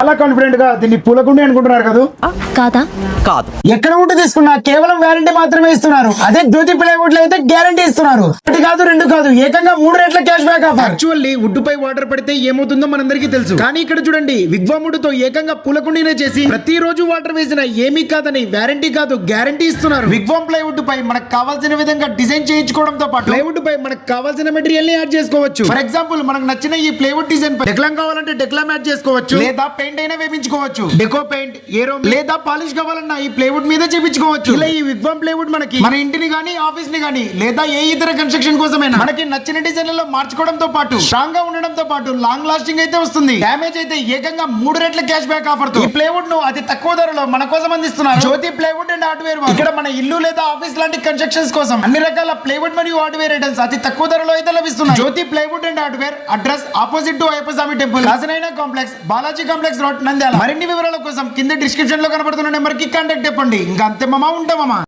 చాలా కాన్ఫిడెంట్ గా దీన్ని పూలకుండి అనుకుంటున్నారు కదా? కాదా? కాదు. ఎక్కడ ఉంటే తీసుకున్నా కేవలం వారంటీ మాత్రమే ఇస్తున్నారు. అదే జ్యోతి ప్లైవుడ్ లో అయితే గ్యారంటీ ఇస్తున్నారు. ఒకటి కాదు, రెండు కాదు, ఏకంగా 3 రెట్ల cash back offer. Actually wood పై వాటర్ పడితే ఏమవుతుందో మనందరికీ తెలుసు. కానీ ఇక్కడ చూడండి, విగ్వాముడుతో ఏకంగా పూలకుండినే చేసి ప్రతిరోజు వాటర్ వేసిన ఏమీ కాదని వారంటీ కాదు గ్యారంటీ ఇస్తున్నారు. విగ్వామ్ ప్లైవుడ్ పై మనకు కావాల్సిన విధంగా డిజైన్ చేయించుకోవడంతో పాటు ప్లైవుడ్ పై మనకు కావాల్సిన మెటీరియల్ ని యాడ్ చేసుకోవచ్చు. ఫర్ ఎగ్జాంపుల్, మనకు నచ్చిన ఈ ప్లైవుడ్ డిజైన్ పై డెక్లాం కావాలంటే డెక్లాం యాడ్ చేసుకోవచ్చు, లేదా పెయింట్ అయినా వేయించుకోవచ్చు. డెకో పెయింట్, ఏరో లేదా పాలిష్ కావాలన్నా ఈ ప్లైవుడ్ మీద చేపించుకోవచ్చు. ఇలా ఈ విగ్వామ్ ప్లైవుడ్ మనకి మన ఇంటిని గానీ, ఆఫీస్ ని గానీ, లేదా ఏ ఇతర కన్స్ట్రక్షన్ కోసమైనా మనకి నచ్చిన డిజైన్లలో మార్చుకోవడంతో పాటు స్ట్రాంగ్ గా ఉండడంతో పాటు లాంగ్ లాస్టింగ్ అయితే వస్తుంది. డ్యామేజ్ అయితే ఏకంగా 3 రెట్ల క్యాష్ బ్యాక్ ఆఫర్ తో ఈ ప్లైవుడ్ ను అతి తక్కువ ధరలో మన కోసం అందిస్తున్నారు జ్యోతి ప్లైవుడ్ అండ్ హార్డ్వేర్. ఇక్కడ మన ఇల్లు లేదా ఆఫీస్ లాంటి కన్స్ట్రక్షన్స్ కోసం అన్ని రకాల ప్లైవుడ్ మరియు హార్డ్వేర్ ఐటమ్స్ అతి తక్కువ ధరలో అయితే లభిస్తున్నాయి. Jyothi plywood and hardware address opposite to Ayyappa Swamy temple, కాసనైనా complex, Balaji complex road, Nandyal. మరిన్ని వివరాల కోసం కింద డిస్క్రిప్షన్ లో కనబడుతున్న నెంబర్ కి కాంటాక్ట్ చెప్పండి. ఇంకా అంతే మామ, ఉంటామమ్మా.